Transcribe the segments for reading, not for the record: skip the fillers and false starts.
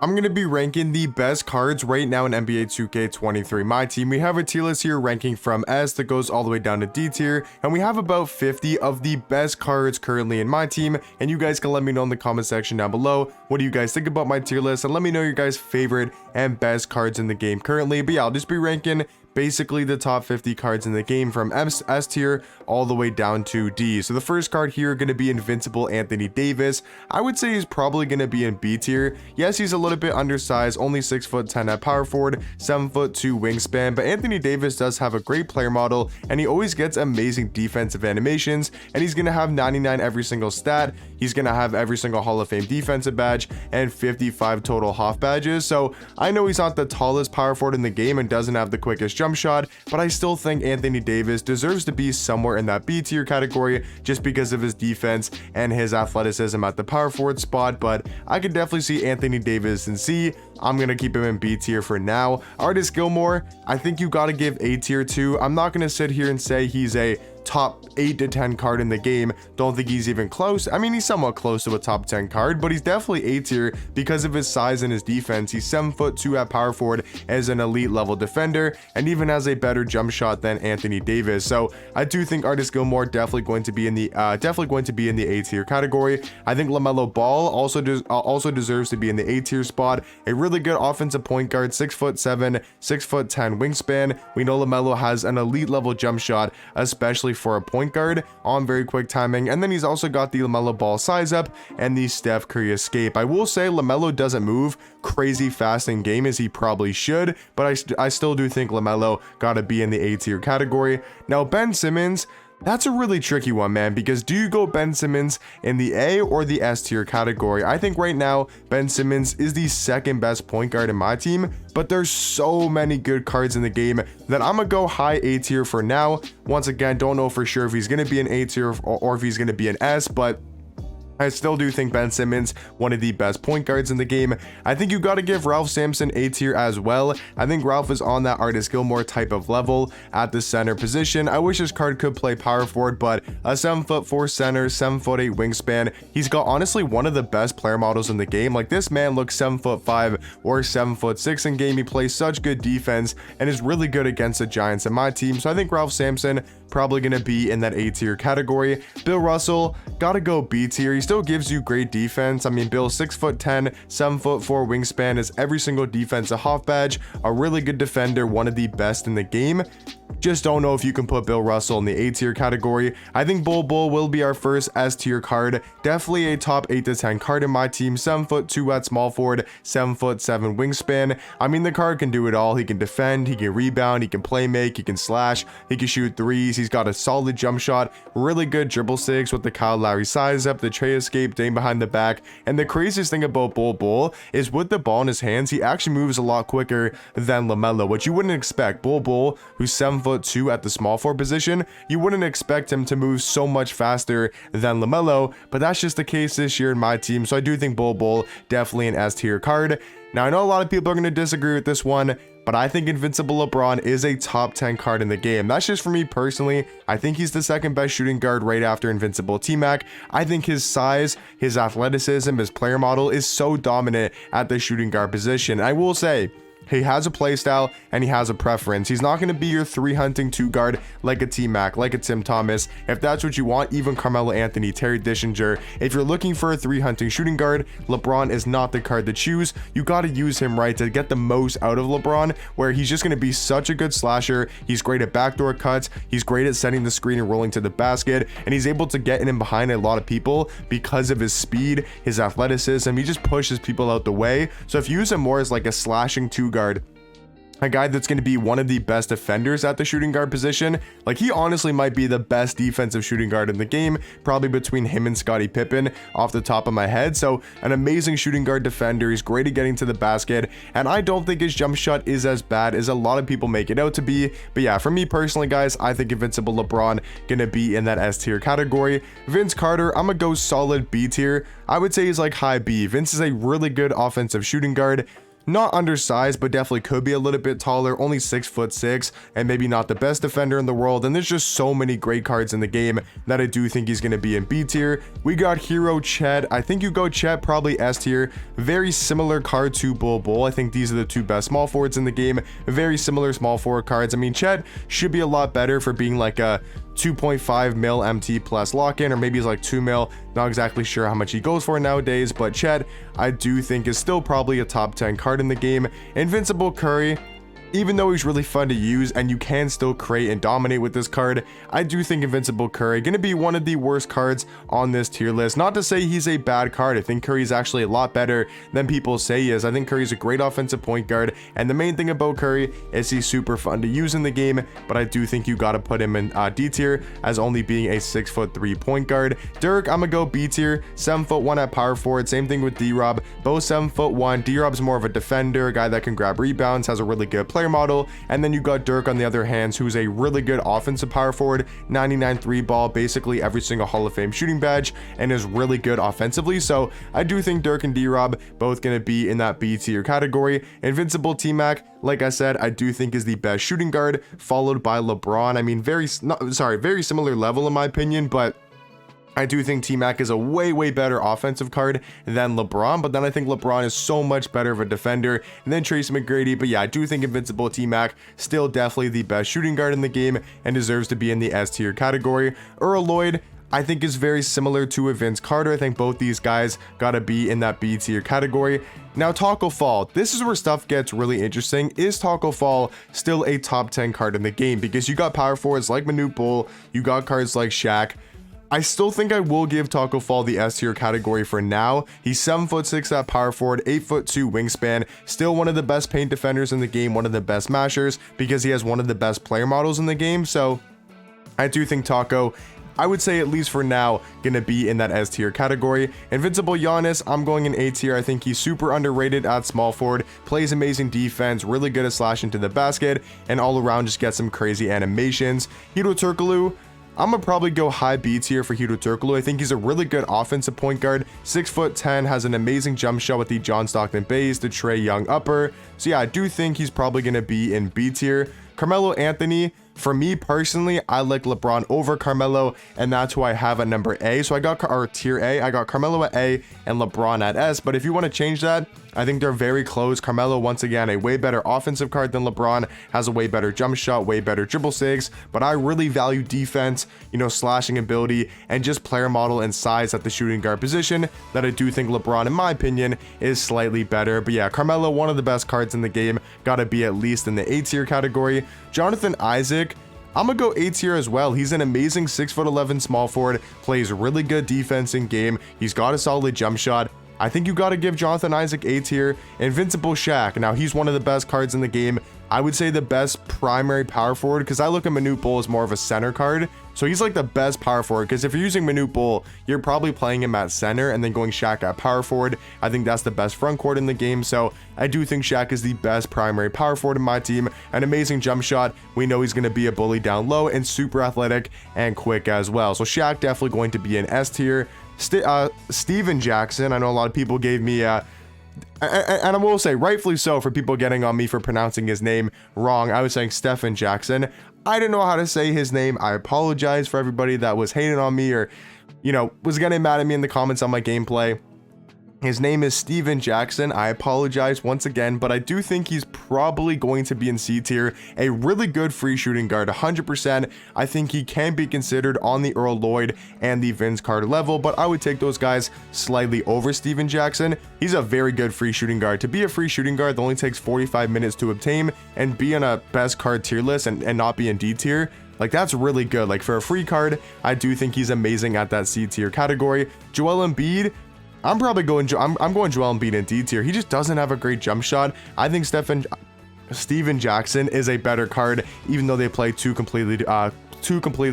I'm going to be ranking the best cards right now in NBA 2K23. My team, we have a tier list here ranking from S that goes all the way down to D tier, and we have about 50 of the best cards currently in my team, and you guys can let me know in the comment section down below what do you guys think about my tier list, and let me know your guys' favorite and best cards in the game currently. But yeah, I'll just be ranking basically the top 50 cards in the game from S tier all the way down to D. So the first card here going to be Invincible Anthony Davis. I would say he's probably going to be in B tier. Yes, he's a little bit undersized, only 6'10" at power forward, 7'2" wingspan, but Anthony Davis does have a great player model, and he always gets amazing defensive animations, and he's going to have 99 every single stat. He's going to have every single Hall of Fame defensive badge and 55 total Hoff badges. So I know he's not the tallest power forward in the game and doesn't have the quickest jump shot, but I still think Anthony Davis deserves to be somewhere in that B tier category just because of his defense and his athleticism at the power forward spot. But I could definitely see Anthony Davis in C. I'm gonna keep him in B tier for now. Artis Gilmore, I think you gotta give A tier to. I'm not gonna sit here and say he's a top 8 to 10 card in the game. Don't think he's even close. I mean, he's somewhat close to a top 10 card, but he's definitely A tier because of his size and his defense. He's 7'2" at power forward as an elite level defender, and even has a better jump shot than Anthony Davis. So I do think Artis Gilmore definitely going to be in the A tier category. I think LaMelo Ball also deserves to be in the A tier spot. A really good offensive point guard, 6'7", 6'10" wingspan. We know LaMelo has an elite level jump shot, especially for a point guard, on very quick timing. And then he's also got the LaMelo Ball size up and the Steph Curry escape. I will say LaMelo doesn't move crazy fast in game as he probably should, but I still do think LaMelo gotta be in the A tier category. Now Ben Simmons, that's a really tricky one, man, because do you go Ben Simmons in the A or the S tier category? I think right now Ben Simmons is the second best point guard in my team, but there's so many good cards in the game that I'm gonna go high A tier for now. Once again, don't know for sure if he's gonna be an A tier or if he's gonna be an S, but I still do think Ben Simmons, one of the best point guards in the game. I think you got to give Ralph Sampson A tier as well. I think Ralph is on that Artis Gilmore type of level at the center position. I wish his card could play power forward, but a 7'4" center, 7'8" wingspan. He's got honestly one of the best player models in the game. Like, this man looks 7'5" or 7'6" in game. He plays such good defense and is really good against the Giants in my team. So I think Ralph Sampson probably going to be in that A tier category. Bill Russell, gotta go B tier. He still gives you great defense. I mean, Bill 6'10", 7'4" wingspan, is every single defensive Hoff badge, a really good defender, one of the best in the game. Just don't know if you can put Bill Russell in the A tier category. I think Bol Bol will be our first S tier card. Definitely a top 8 to 10 card in my team. 7'2" at small forward, 7'7" wingspan. I mean, the card can do it all. He can defend, he can rebound, he can play make, he can slash, he can shoot threes. He's got a solid jump shot, really good dribble six with the Kyle Lowry size up, the Trey escape, Dame behind the back. And the craziest thing about Bol Bol is with the ball in his hands, he actually moves a lot quicker than LaMelo, which you wouldn't expect. Bol Bol, who's 7'2" at the small forward position, you wouldn't expect him to move so much faster than LaMelo, but that's just the case this year in my team. So I do think Bol Bol definitely an S tier card. Now, I know a lot of people are going to disagree with this one, but I think Invincible LeBron is a top 10 card in the game. That's just for me personally. I think he's the second best shooting guard right after Invincible T-Mac. I think his size, his athleticism, his player model is so dominant at the shooting guard position. I will say, he has a play style and he has a preference. He's not going to be your 3-hunting 2-guard like a T-Mac, like a Tim Thomas. If that's what you want, even Carmelo Anthony, Terry Dishinger. If you're looking for a 3-hunting shooting guard, LeBron is not the card to choose. You got to use him right to get the most out of LeBron, where he's just going to be such a good slasher. He's great at backdoor cuts. He's great at setting the screen and rolling to the basket. And he's able to get in and behind a lot of people because of his speed, his athleticism. He just pushes people out the way. So if you use him more as like a slashing 2-guard, a guy that's going to be one of the best defenders at the shooting guard position, like, he honestly might be the best defensive shooting guard in the game, probably between him and Scottie Pippen off the top of my head. So an amazing shooting guard defender. He's great at getting to the basket, and I don't think his jump shot is as bad as a lot of people make it out to be. But yeah, for me personally, guys, I think Invincible LeBron gonna be in that S tier category. Vince Carter, I'm gonna go solid B tier. I would say he's like high B. Vince is a really good offensive shooting guard. not undersized, but definitely could be a little bit taller, only 6'6", and maybe not the best defender in the world. And there's just so many great cards in the game that I do think he's going to be in B tier. We got Hero Chet. I think you go Chet probably S tier. Very similar card to Bull. I think these are the two best small forwards in the game. Very similar small forward cards. I mean, Chet should be a lot better for being like a 2.5 mil MT plus lock-in, or maybe he's like 2 mil. Not exactly sure how much he goes for nowadays, but Chet I do think is still probably a top 10 card in the game. Invincible Curry, even though he's really fun to use and you can still create and dominate with this card, I do think Invincible Curry going to be one of the worst cards on this tier list. Not to say he's a bad card. I think Curry's actually a lot better than people say he is. I think Curry's a great offensive point guard, and the main thing about Curry is he's super fun to use in the game, but I do think you got to put him in D tier as only being a 6'3" point guard. Dirk, I'm gonna go B tier, 7'1" at power forward. Same thing with D-Rob, both 7'1". D-Rob's more of a defender, a guy that can grab rebounds, has a really good player model. And then you got Dirk on the other hand, who's a really good offensive power forward, 99 3 ball, basically every single Hall of Fame shooting badge, and is really good offensively. So I do think Dirk and D-Rob both going to be in that B tier category. Invincible T-Mac, like I said, I do think is the best shooting guard, followed by LeBron. I mean, very similar level in my opinion, but I do think T-Mac is a way better offensive card than LeBron, but then I think LeBron is so much better of a defender than Tracy McGrady. But yeah, I do think Invincible T-Mac still definitely the best shooting guard in the game and deserves to be in the S tier category. Earl Lloyd, I think is very similar to a Vince Carter. I think both these guys gotta be in that B tier category. Now, Taco Fall, this is where stuff gets really interesting. Is Taco Fall still a top 10 card in the game? Because you got power forwards like Manute Bol, you got cards like Shaq. I still think I will give Taco Fall the S tier category for now. He's 7'6" at power forward, 8'2" wingspan, still one of the best paint defenders in the game, one of the best mashers, because he has one of the best player models in the game. So I do think Taco, I would say at least for now, gonna be in that S tier category. Invincible Giannis, I'm going in A tier. I think he's super underrated at small forward, plays amazing defense, really good at slashing to the basket, and all around just gets some crazy animations. Hedo Turkoglu, I'm gonna probably go high B tier for Hedo Turkoglu. I think he's a really good offensive point guard, 6'10", has an amazing jump shot with the John Stockton base, the Trae Young upper. So yeah, I do think he's probably gonna be in B tier. Carmelo Anthony, for me personally, I like LeBron over Carmelo, and that's who I have at number A. So I got tier A. I got Carmelo at A and LeBron at S. But if you want to change that, I think they're very close. Carmelo, once again, a way better offensive card than LeBron, has a way better jump shot, way better dribble saves, but I really value defense, slashing ability, and just player model and size at the shooting guard position, that I do think LeBron, in my opinion, is slightly better. But yeah, Carmelo, one of the best cards in the game, gotta be at least in the A tier category. Jonathan Isaac, I'm gonna go A tier as well. He's an amazing 6'11" small forward, plays really good defense in game, he's got a solid jump shot. I think you got to give Jonathan Isaac A tier. Invincible Shaq, now he's one of the best cards in the game. I would say the best primary power forward, because I look at Manute Bol as more of a center card. So he's like the best power forward, because if you're using Manute Bol, you're probably playing him at center and then going Shaq at power forward. I think that's the best front court in the game. So I do think Shaq is the best primary power forward in my team. An amazing jump shot. We know he's going to be a bully down low and super athletic and quick as well. So Shaq definitely going to be an S tier. Steven Jackson, I know a lot of people gave me and I will say rightfully so for people getting on me for pronouncing his name wrong. I was saying Stephen Jackson. I didn't know how to say his name. I apologize for everybody that was hating on me or was getting mad at me in the comments on my gameplay. His name is Steven Jackson. I apologize once again, but I do think he's probably going to be in C tier. A really good free shooting guard, 100%. I think he can be considered on the Earl Lloyd and the Vince Carter level, but I would take those guys slightly over Steven Jackson. He's a very good free shooting guard. To be a free shooting guard that only takes 45 minutes to obtain and be on a best card tier list and not be in D tier, like, that's really good. Like, for a free card, I do think he's amazing at that C tier category. Joel Embiid, I'm probably going I'm going Joel Embiid in D tier. He just doesn't have a great jump shot. I think Steven Jackson is a better card, even though they play two completely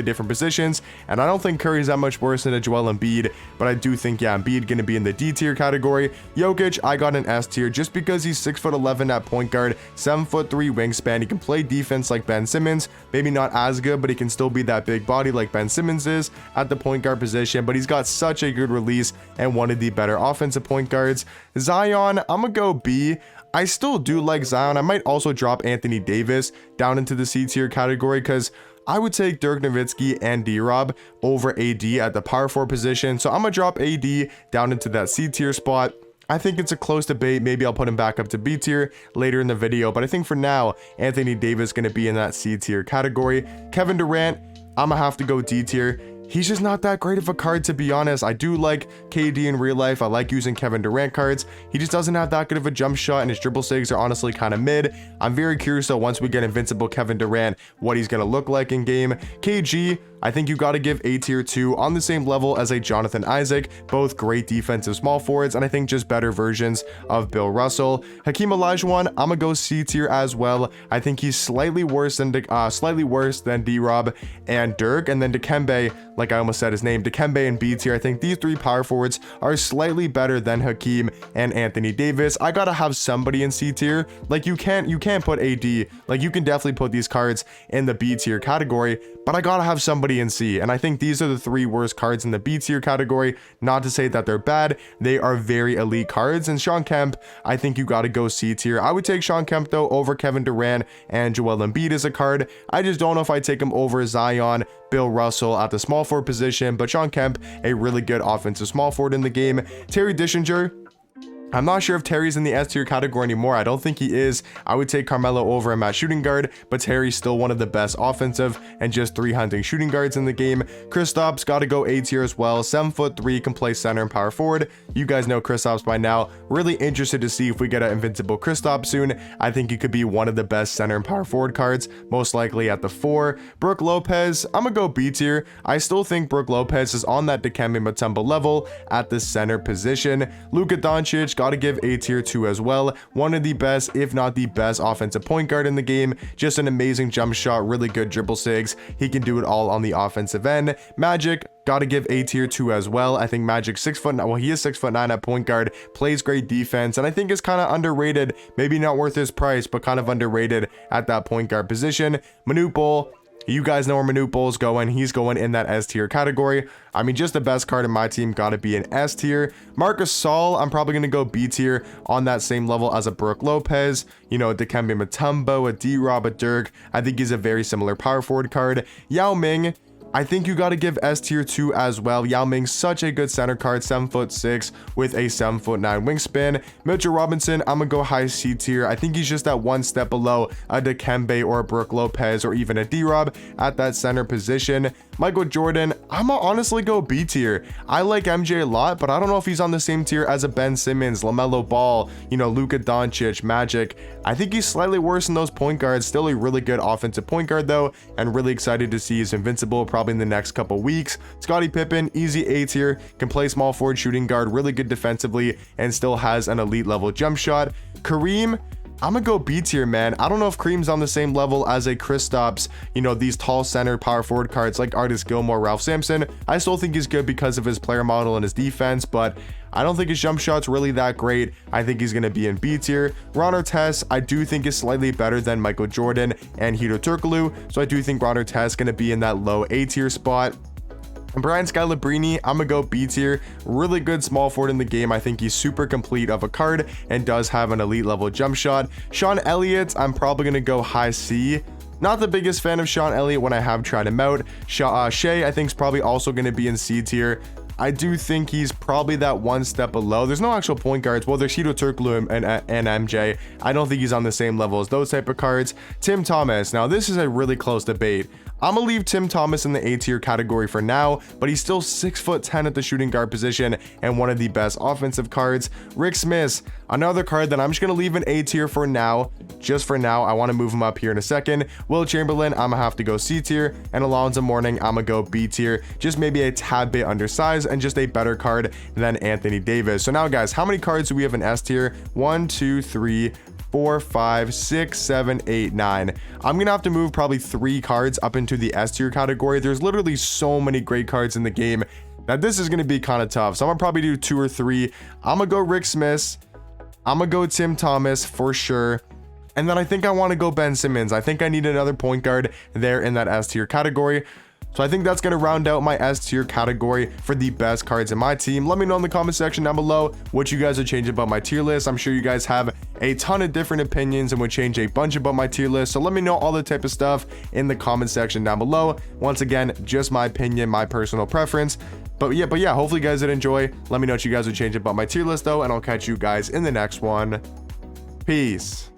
different positions, and I don't think Curry's that much worse than a Joel Embiid, but I do think, yeah, Embiid gonna be in the D tier category. Jokic, I got an S tier just because he's 6'11" at point guard, 7'3" wingspan. He can play defense like Ben Simmons, maybe not as good, but he can still be that big body like Ben Simmons is at the point guard position, but he's got such a good release and one of the better offensive point guards. Zion, I'm gonna go B. I still do like Zion. I might also drop Anthony Davis down into the C tier category because I would take Dirk Nowitzki and D-Rob over AD at the power forward position. So I'm going to drop AD down into that C tier spot. I think it's a close debate. Maybe I'll put him back up to B tier later in the video. But I think for now, Anthony Davis is going to be in that C tier category. Kevin Durant, I'm going to have to go D tier. He's just not that great of a card, to be honest. I do like KD in real life. I like using Kevin Durant cards. He just doesn't have that good of a jump shot, and his dribble sigs are honestly kind of mid. I'm very curious though, once we get invincible Kevin Durant, what he's going to look like in game. KG, I think you got to give A tier 2 on the same level as a Jonathan Isaac, both great defensive small forwards, and I think just better versions of Bill Russell. Hakeem Olajuwon, I'm gonna go C tier as well. I think he's slightly worse than D-Rob and Dirk, and then Dikembe, like I almost said his name, Dikembe and B tier. I think these three power forwards are slightly better than Hakeem and Anthony Davis. I gotta have somebody in C tier. Like you can't put AD. Like you can definitely put these cards in the B tier category, but I gotta have somebody in C, and I think these are the three worst cards in the B tier category. Not to say that they're bad, they are very elite cards. And Sean Kemp, I think you got to go C tier. I would take Sean Kemp though over Kevin Durant and Joel Embiid as a card. I just don't know if I take him over Zion, Bill Russell at the small forward position, but Sean Kemp, a really good offensive small forward in the game. Terry Dischinger, I'm not sure if Terry's in the S tier category anymore. I don't think he is. I would take Carmelo over him at shooting guard, but Terry's still one of the best offensive and just 3 hunting shooting guards in the game. Kristaps got to go A tier as well. 7'3", can play center and power forward. You guys know Kristaps by now. Really interested to see if we get an invincible Kristaps soon. I think he could be one of the best center and power forward cards, most likely at the 4. Brook Lopez, I'm gonna go B tier. I still think Brook Lopez is on that Dikembe Mutombo level at the center position. Luka Doncic, got to give A tier 2 as well. One of the best, if not the best offensive point guard in the game. Just an amazing jump shot, really good dribble sigs. He can do it all on the offensive end. Magic, got to give A tier 2 as well. I think Magic 6'9", well, he is 6'9" at point guard, plays great defense, and I think is kind of underrated. Maybe not worth his price, but kind of underrated at that point guard position. Manute Bol, you guys know where Manute Bol's going. He's going in that S tier category. I mean, just the best card in my team, got to be an S tier. Marcus Saul, I'm probably going to go B tier on that same level as a Brook Lopez. You know, Dikembe Mutombo, a D-Rob, a Dirk. I think he's a very similar power forward card. Yao Ming, I think you got to give S tier 2 as well. Yao Ming's such a good center card, 7'6" with a 7'9" wingspan. Mitchell Robinson, I'm gonna go high C tier. I think he's just that one step below a Dikembe or a Brook Lopez or even a D-Rob at that center position. Michael Jordan, I'm gonna honestly go B tier. I like MJ a lot, but I don't know if he's on the same tier as a Ben Simmons, LaMelo Ball, you know, Luka Doncic, Magic. I think he's slightly worse than those point guards. Still a really good offensive point guard though, and really excited to see he's invincible probably in the next couple weeks. Scottie Pippen, easy A tier, can play small forward, shooting guard, really good defensively, and still has an elite level jump shot. Kareem, I'm gonna go B tier, man. I don't know if Kareem's on the same level as a Kristaps, you know, these tall center power forward cards like Artis Gilmore, Ralph Sampson. I still think he's good because of his player model and his defense, but I don't think his jump shot's really that great. I think he's going to be in B tier. Ron Artest, I do think is slightly better than Michael Jordan and Hedo Turkoglu, so I do think Ron Artest going to be in that low A tier spot. And Brian Scalabrine, I'm gonna go B tier. Really good small forward in the game. I think he's super complete of a card and does have an elite level jump shot. Sean Elliott, I'm probably gonna go high C. Not the biggest fan of Sean Elliott when I have tried him out. Shea, I think, is probably also going to be in C tier. I do think he's probably that one step below. There's no actual point guards. Well, there's Hedo Turkoglu and MJ. I don't think he's on the same level as those type of cards. Tim Thomas. Now, this is a really close debate. I'm gonna leave Tim Thomas in the A tier category for now, but he's still 6'10" at the shooting guard position and one of the best offensive cards. Rick Smith, another card that I'm just gonna leave in A tier for now. Just for now, I want to move him up here in a second. Will Chamberlain, I'm gonna have to go C tier, and Alonzo Mourning, I'm gonna go B tier. Just maybe a tad bit undersized and just a better card than Anthony Davis. So now, guys, how many cards do we have in S tier? 1, 2, 3, 4, 5, 6, 7, 8, 9. I'm gonna have to move probably 3 cards up into the S tier category. There's literally so many great cards in the game that this is gonna be kind of tough. So I'm gonna probably do 2 or 3. I'm gonna go Rick Smith. I'm gonna go Tim Thomas for sure. And then I think I want to go Ben Simmons. I think I need another point guard there in that S tier category. So I think that's going to round out my S tier category for the best cards in my team. Let me know in the comment section down below what you guys would change about my tier list. I'm sure you guys have a ton of different opinions and would change a bunch about my tier list. So let me know all the type of stuff in the comment section down below. Once again, just my opinion, my personal preference. But yeah, hopefully you guys did enjoy. Let me know what you guys would change about my tier list though, and I'll catch you guys in the next one. Peace.